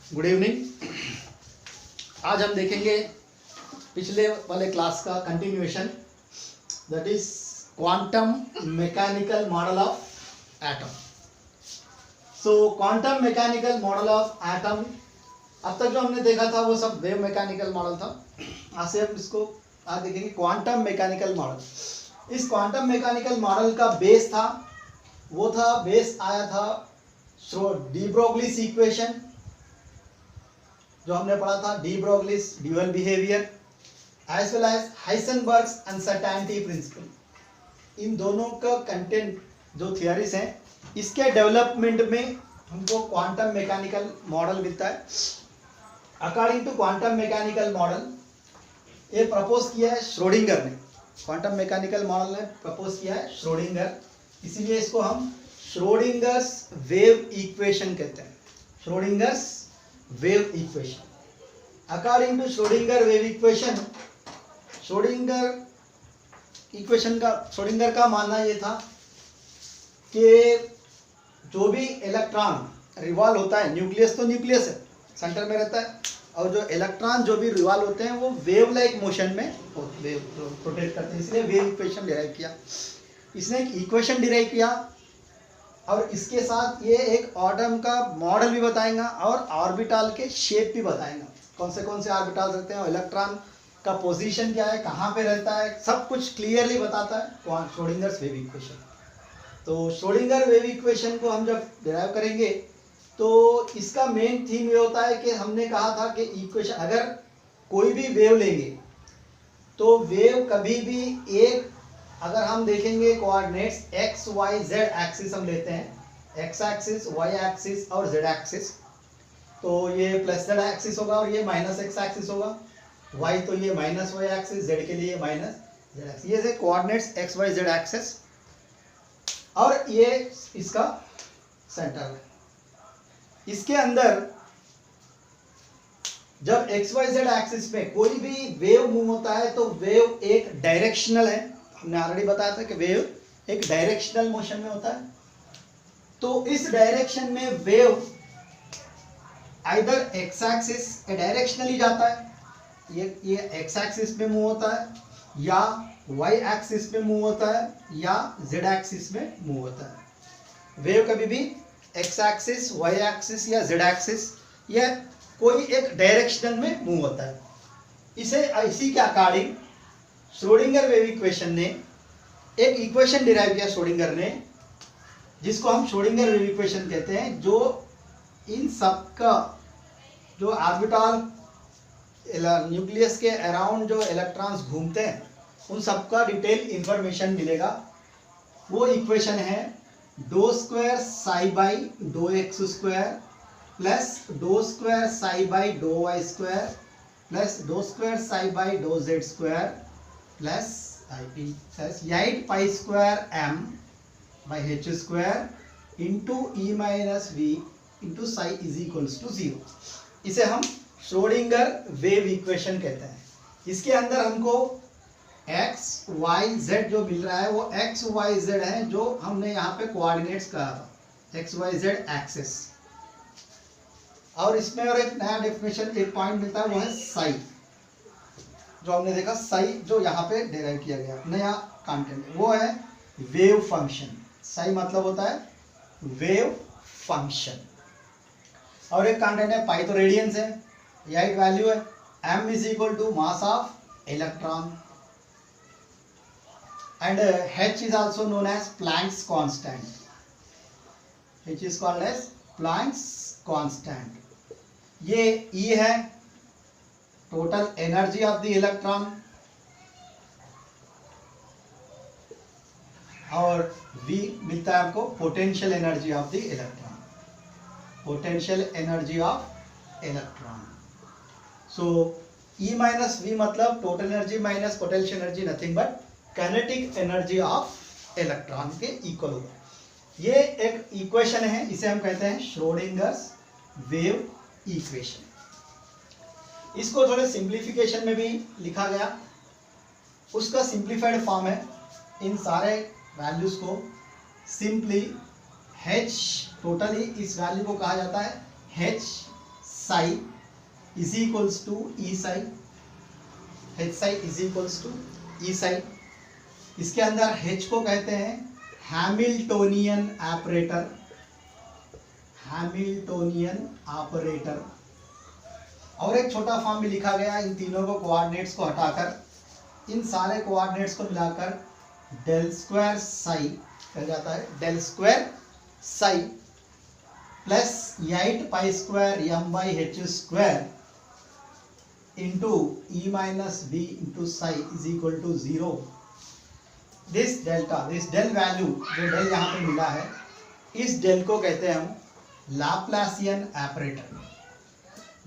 Good evening. आज हम देखेंगे पिछले वाले क्लास का continuation, that is quantum mechanical model of atom. So quantum mechanical model of atom, अब तक जो हमने देखा था वो सब वेव मैकेनिकल मॉडल था। आज से हम इसको आज देखेंगे क्वांटम मैकेनिकल मॉडल। इस क्वांटम मैकेनिकल मॉडल का बेस था, वो था बेस आया था डी ब्रोगलीस इक्वेशन, जो हमने पढ़ा था, de Broglie's dual behaviour as well as Heisenberg's uncertainty principle. इन दोनों का कंटेंट जो थियरीज हैं, इसके डेवलपमेंट में हमको क्वांटम मैकेनिकल मॉडल मिलता है। According to quantum mechanical model, ये प्रपोज किया है श्रोडिंगर ने। क्वांटम मैकेनिकल मॉडल ने प्रपोज किया है श्रोडिंगर, इसीलिए इसको हम श्रोडिंगर्स वेव इक्वेशन कहते हैं। Schrodinger's wave equation. According to Schrodinger wave equation, Schrodinger का मानना ये था कि जो भी इलेक्ट्रॉन रिवॉल्व होता है, न्यूक्लियस तो न्यूक्लियस है, सेंटर में रहता है, और जो इलेक्ट्रॉन जो भी रिवॉल्व होते हैं वो वेव लाइक मोशन में रोटेट करते हैं, इसलिए वेव इक्वेशन डिराइव किया। इसने एक इक्वेशन डिराइव किया और इसके साथ ये एक एटम का मॉडल भी बताएगा और ऑर्बिटल के शेप भी बताएगा, कौन से ऑर्बिटल रहते हैं, इलेक्ट्रॉन का पोजीशन क्या है, कहाँ पे रहता है, सब कुछ क्लियरली बताता है श्रोडिंगर वेव इक्वेशन। तो श्रोडिंगर वेव इक्वेशन को हम जब डिराइव करेंगे तो इसका मेन थीम ये होता है कि हमने कहा था कि इक्वेशन, अगर कोई भी वेव लेंगे तो वेव कभी भी एक, अगर हम देखेंगे coordinates x y z axis हम लेते हैं, x एक्सिस, y एक्सिस और z एक्सिस, तो ये प्लस z एक्सिस होगा और ये माइनस x एक्सिस होगा, y तो ये माइनस y एक्सिस, z के लिए माइनस z एक्सिस, ये coordinates x y z axis और ये इसका सेंटर है। इसके अंदर जब x y z एक्सिस में कोई भी वेव मूव होता है तो वेव एक डायरेक्शनल है। हमने ऑलरेडी बताया था कि वेव एक डायरेक्शनल मोशन में होता है। तो इस डायरेक्शन में wave either x axis directionally जाता है, ये एक्स एक्सिस में मूव होता है, या वाई एक्सिस में मूव होता है, या जेड एक्सिस में मूव होता है। वेव कभी भी एक्स एक्सिस, वाई एक्सिस या जेड एक्सिस या कोई एक डायरेक्शन में मूव होता है। इसी के अकॉर्डिंग श्रोडिंगर वेव इक्वेशन ने एक इक्वेशन डिराइव किया श्रोडिंगर ने, जिसको हम श्रोडिंगर वेव इक्वेशन कहते हैं, जो इन सब का जो ऑर्बिटल न्यूक्लियस के अराउंड जो इलेक्ट्रॉन्स घूमते हैं उन सब का डिटेल इंफॉर्मेशन मिलेगा। वो इक्वेशन है doe square psi by doe x square plus doe square psi by doe y square plus doe square psi by doe z square plus 8 pi square m by h square into e minus v into psi is equals to 0। इसे हम Schrodinger wave equation कहते हैं। इसके अंदर हमको x y z जो मिल रहा है वो x y z है, जो हमने यहाँ पे कोऑर्डिनेट्स कहा था, x y z एक्सिस। और इसमें और एक नया डेफिनेशन, एक पॉइंट मिलता है, वो है साई, जो हमने देखा साई, जो यहाँ पे डिराइव किया गया नया कंटेंट, वो है वेव फंक्शन। साई मतलब होता है वेव फंक्शन। और एक कंटेंट है पाई, तो रेडियंस है, एक वैल्यू है m is equal to mass of electron and h is also known as Planck's constant. h is called as Planck's constant. ये E है, total energy of the electron, और V मिलता है आपको potential energy of the electron, potential energy of electron. So E minus V मतलब total energy minus potential energy, nothing but kinetic energy of electron के equal होगा। ये एक equation है, इसे हम कहते हैं श्रोडिंगर्स वेव इक्वेशन। इसको थोड़े सिंप्लीफिकेशन में भी लिखा गया, उसका सिंप्लीफाइड फॉर्म है, इन सारे वैल्यूज को सिंपली h, टोटली इस वैल्यू को कहा जाता है h psi is equals to E psi, H psi is equals to E psi. इसके अंदर H को कहते हैं हैमिल्टोनियन ऑपरेटर, हैमिल्टोनियन ऑपरेटर। और एक छोटा फॉर्म भी लिखा गया इन तीनों को कोऑर्डिनेट्स को हटाकर, इन सारे कोऑर्डिनेट्स को मिलाकर डेल स्क्वायर साई कह जाता है, del square psi plus 8 pi square M by H square into E minus B into psi is equal to 0। This delta, this del value जो डेल यहाँ पे मिला है, इस डेल को कहते हैं हम लाप्लासियन ऑपरेटर,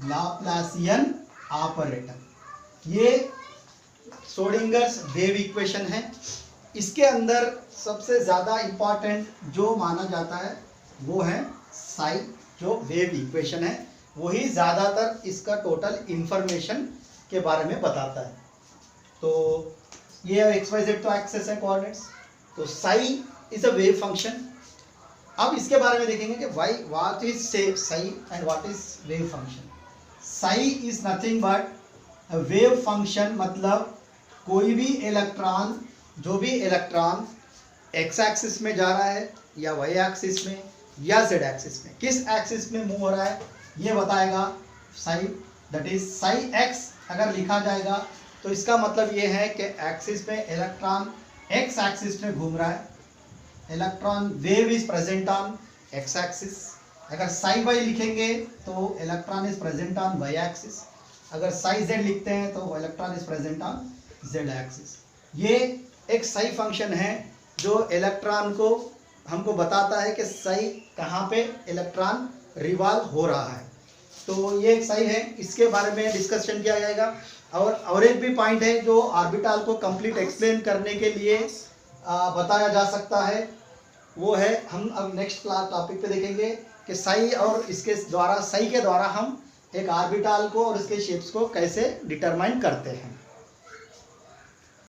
लाप्लासियन ऑपरेटर। ये श्रोडिंगर्स वेव इक्वेशन है। इसके अंदर सबसे ज़्यादा इम्पॉर्टेंट जो माना जाता है वो है साई, जो वेव इक्वेशन है वही ज़्यादातर इसका टोटल इंफॉर्मेशन के बारे में बताता है। तो ये XYZ तो एक्सेस है कोऑर्डिनेट्स, तो Sai is a wave function. अब इसके बारे में देखेंगे कि why what is Sai and what is wave function. Sai is nothing but wave function, मतलब कोई भी इलेक्ट्रॉन, जो भी इलेक्ट्रॉन एक्स एक्सिस में जा रहा है या वाई एक्सिस में या जेड एक्सिस में, किस एक्सिस में मूव हो रहा है ये बताएगा Sai. That is Sai x अगर लिखा जाएगा तो इसका मतलब ये है कि एक्सिस में इलेक्ट्रॉन एक्स एक्सिस में घूम रहा है, electron wave is present on X axis. अगर साई वाई लिखेंगे तो electron is present on Y axis, अगर साई जेड लिखते हैं तो electron is present on Z axis. ये एक साई फंक्शन है जो इलेक्ट्रॉन को हमको बताता है कि साई कहाँ पे इलेक्ट्रॉन रिवॉल्व हो रहा है। तो ये एक साई है, इसके बारे में डिस्कशन किया जाएगा। और एक भी पॉइंट है जो ऑर्बिटल को कंप्लीट एक्सप्लेन करने के लिए बताया जा सकता है, वो है हम अब नेक्स्ट क्लास टॉपिक पे देखेंगे कि साई और इसके द्वारा, साई के द्वारा हम एक ऑर्बिटल को और उसके शेप्स को कैसे डिटरमाइन करते हैं।